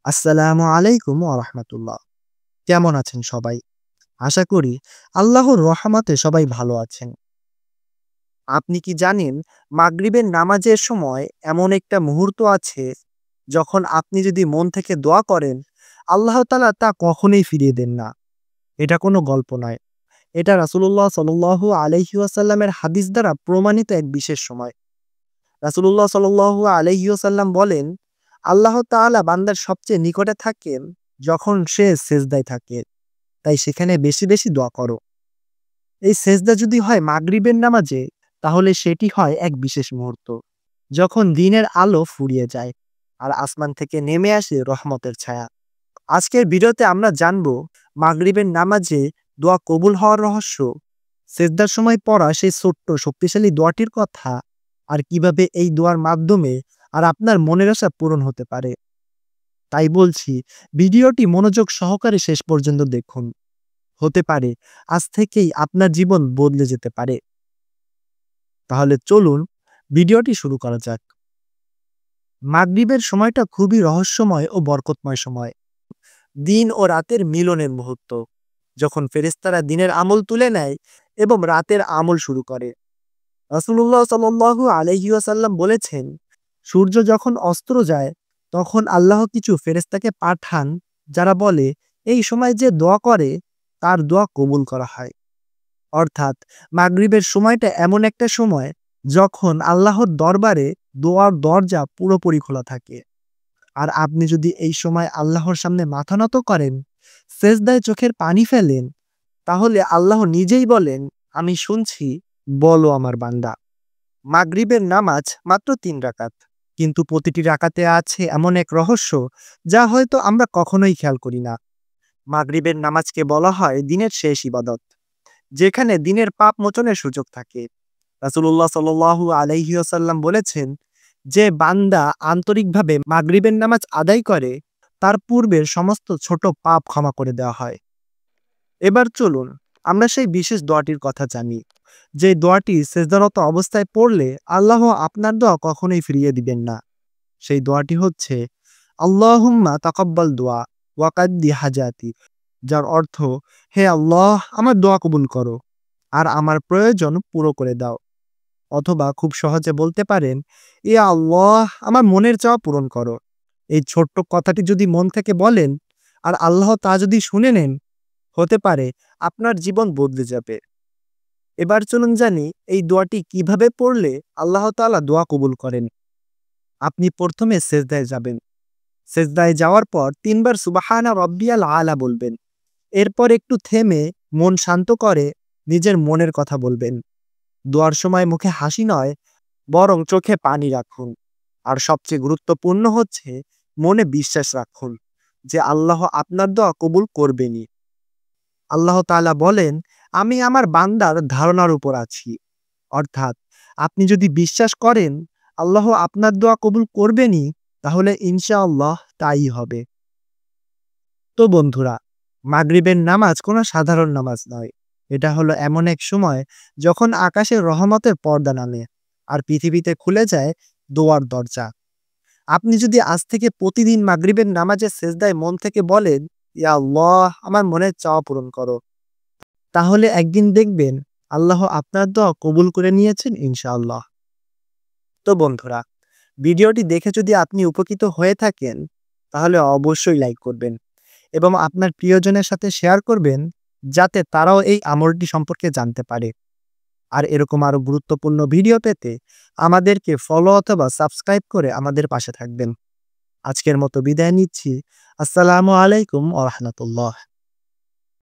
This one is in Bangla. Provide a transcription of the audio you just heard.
আসসালামু আলাইকুম ওয়া রাহমাতুল্লাহ। কেমন আছেন সবাই? আশা করি আল্লাহর রহমতে সবাই ভালো আছেন। আপনি কি জানেন মাগরিবের নামাজের সময় এমন একটা মুহূর্ত আছে যখন আপনি যদি মন থেকে দোয়া করেন, আল্লাহ তাআলা তা কখনোই ফিরিয়ে দেন না। এটা কোনো গল্প নয়। এটা রাসূলুল্লাহ সাল্লাল্লাহু আলাইহি ওয়াসাল্লামের হাদিস দ্বারা প্রমাণিত এক বিশেষ সময়। রাসূলুল্লাহ সাল্লাল্লাহু আলাইহি ওয়াসাল্লাম বলেন, আল্লাহ তাআলা বান্দার সবচেয়ে নিকটে থাকেন যখন সে সেজদায় থাকে। তাই সেখানে বেশি, বেশি দোয়া করো। এই সেজদা যদি হয় মাগরিবের নামাজে, তাহলে সেটি হয় এক বিশেষ মুহূর্ত। যখন দিনের আলো ফুরিয়ে যায় আর আসমান থেকে নেমে আসে রহমতের ছায়া। আজকের ভিডিওতে আমরা জানবো মাগরিবের নামাজে দোয়া কবুল হওয়ার রহস্য, সেজদার সময় পড়া সেই ছোট্ট শক্তিশালী দোয়াটির কথা, আর কিভাবে এই দোয়ার মাধ্যমে আর আপনার মনের আশা পূরণ হতে পারে। তাই বলছি, ভিডিওটি মনোযোগ সহকারে শেষ পর্যন্ত দেখুন। হতে পারে আজ থেকেই আপনার জীবন বদলে যেতে পারে। তাহলে চলুন ভিডিওটি শুরু করা যাক। মাগরিবের সময়টা খুবই রহস্যময় ও বরকতময় সময়। দিন ও রাতের মিলনের মুহূর্ত, যখন ফেরেশতারা দিনের আমল তুলে নেয় এবং রাতের আমল শুরু করে। রাসূলুল্লাহ সাল্লাল্লাহু আলাইহি ওয়াসাল্লাম বলেছেন, সূর্য যখন অস্ত যায় তখন আল্লাহ কিছু ফেরেশতাকে পাঠান যারা বলে, এই সময় যে দোয়া করে তার দোয়া কবুল করা হয়। অর্থাৎ মাগরিবের সময়টা এমন একটা সময় যখন আল্লাহর দরবারে দোয়ার দরজা পুরোপুরি খোলা থাকে। আর আপনি যদি এই সময় আল্লাহর সামনে মাথা নত করেন, সেজদায় চোখের পানি ফেলেন, তাহলে আল্লাহ নিজেই বলেন, আমি শুনছি, বলো আমার বান্দা। মাগরিবের নামাজ মাত্র ৩ রাকাত, কিন্তু প্রতিটি রাকাতে আছে এমন এক রহস্য যা হয়তো আমরা কখনোই খেয়াল করি না। মাগরিবের নামাজকে বলা হয় দিনের শেষ ইবাদত, যেখানে দিনের পাপ মোচনের সুযোগ থাকে। রাসূলুল্লাহ সাল্লাল্লাহু আলাইহি ওয়াসাল্লাম বলেছেন, যে বান্দা আন্তরিকভাবে মাগরিবের নামাজ আদায় করে তার পূর্বের সমস্ত ছোট পাপ ক্ষমা করে দেওয়া হয়। এবার চলুন আমরা সেই বিশেষ দোয়াটির কথা জানি, যে দোয়াটি সেজদারত অবস্থায় পড়লে আল্লাহ আপনার দোয়া কখনোই ফিরিয়ে দিবেন না। সেই দোয়াটি হচ্ছে, আল্লাহুম্মা তাকাব্বাল দোয়া ওয়াকাদ্দি হাজাতি, যার অর্থ, হে আল্লাহ আমার দোয়া কবুল করো আর আমার প্রয়োজন পুরো করে দাও। অথবা খুব সহজে বলতে পারেন, ইয়া আল্লাহ আমার মনের চাওয়া পূরণ করো। এই ছোট্ট কথাটি যদি মন থেকে বলেন আর আল্লাহ তা যদি শুনে নেন, হতে পারে আপনার জীবন বদলে যাবে। এবার চলুন জানি এই দোয়াটি কিভাবে পড়লে আল্লাহ তাআলা দোয়া কবুল করেন। আপনি প্রথমে সেজদায় যাবেন। সেজদায় যাওয়ার পর ৩ বার সুবহানা রব্বিয়াল আলা বলবেন। এরপর একটু থেমে মন শান্ত করে নিজের মনের কথা বলবেন। দোয়ার সময় মুখে হাসি নয়, বরং চোখে পানি রাখুন। আর সবচেয়ে গুরুত্বপূর্ণ হচ্ছে মনে বিশ্বাস রাখুন যে আল্লাহ আপনার দোয়া কবুল করবেনই। আল্লাহ তাআলা বলেন, আমি আমার বান্দার ধারণার উপর আছি। অর্থাৎ আপনি যদি বিশ্বাস করেন আল্লাহ আপনার দোয়া কবুল করবেনই, তাহলে ইনশাআল্লাহ তাই হবে। তো বন্ধুরা, মাগরিবের নামাজ কোনো সাধারণ নামাজ নয়। এটা হলো এমন এক সময় যখন আকাশে রহমতের পর্দা নামে আর পৃথিবীতে খুলে যায় দোয়ার দরজা। আপনি যদি আজ থেকে প্রতিদিন মাগরিবের নামাজে সেজদায় মন থেকে বলেন, ইয়া আল্লাহ আমার মনের চাওয়া পূরণ করো, তাহলে একদিন দেখবেন আল্লাহ আপনার দোয়া কবুল করে নিয়েছেন ইনশাআল্লাহ। তো বন্ধুরা, ভিডিওটি দেখে যদি আপনি উপকৃত হয়ে থাকেন, তাহলে অবশ্যই লাইক করবেন এবং আপনার প্রিয়জনের সাথে শেয়ার করবেন, যাতে তারাও এই আমলটি সম্পর্কে জানতে পারে। আর এরকম আরো গুরুত্বপূর্ণ ভিডিও পেতে আমাদেরকে ফলো অথবা সাবস্ক্রাইব করে আমাদের পাশে থাকবেন। আজকের মতো বিদায় নিচ্ছি। আসসালামু আলাইকুম ওয়া রাহমাতুল্লাহ।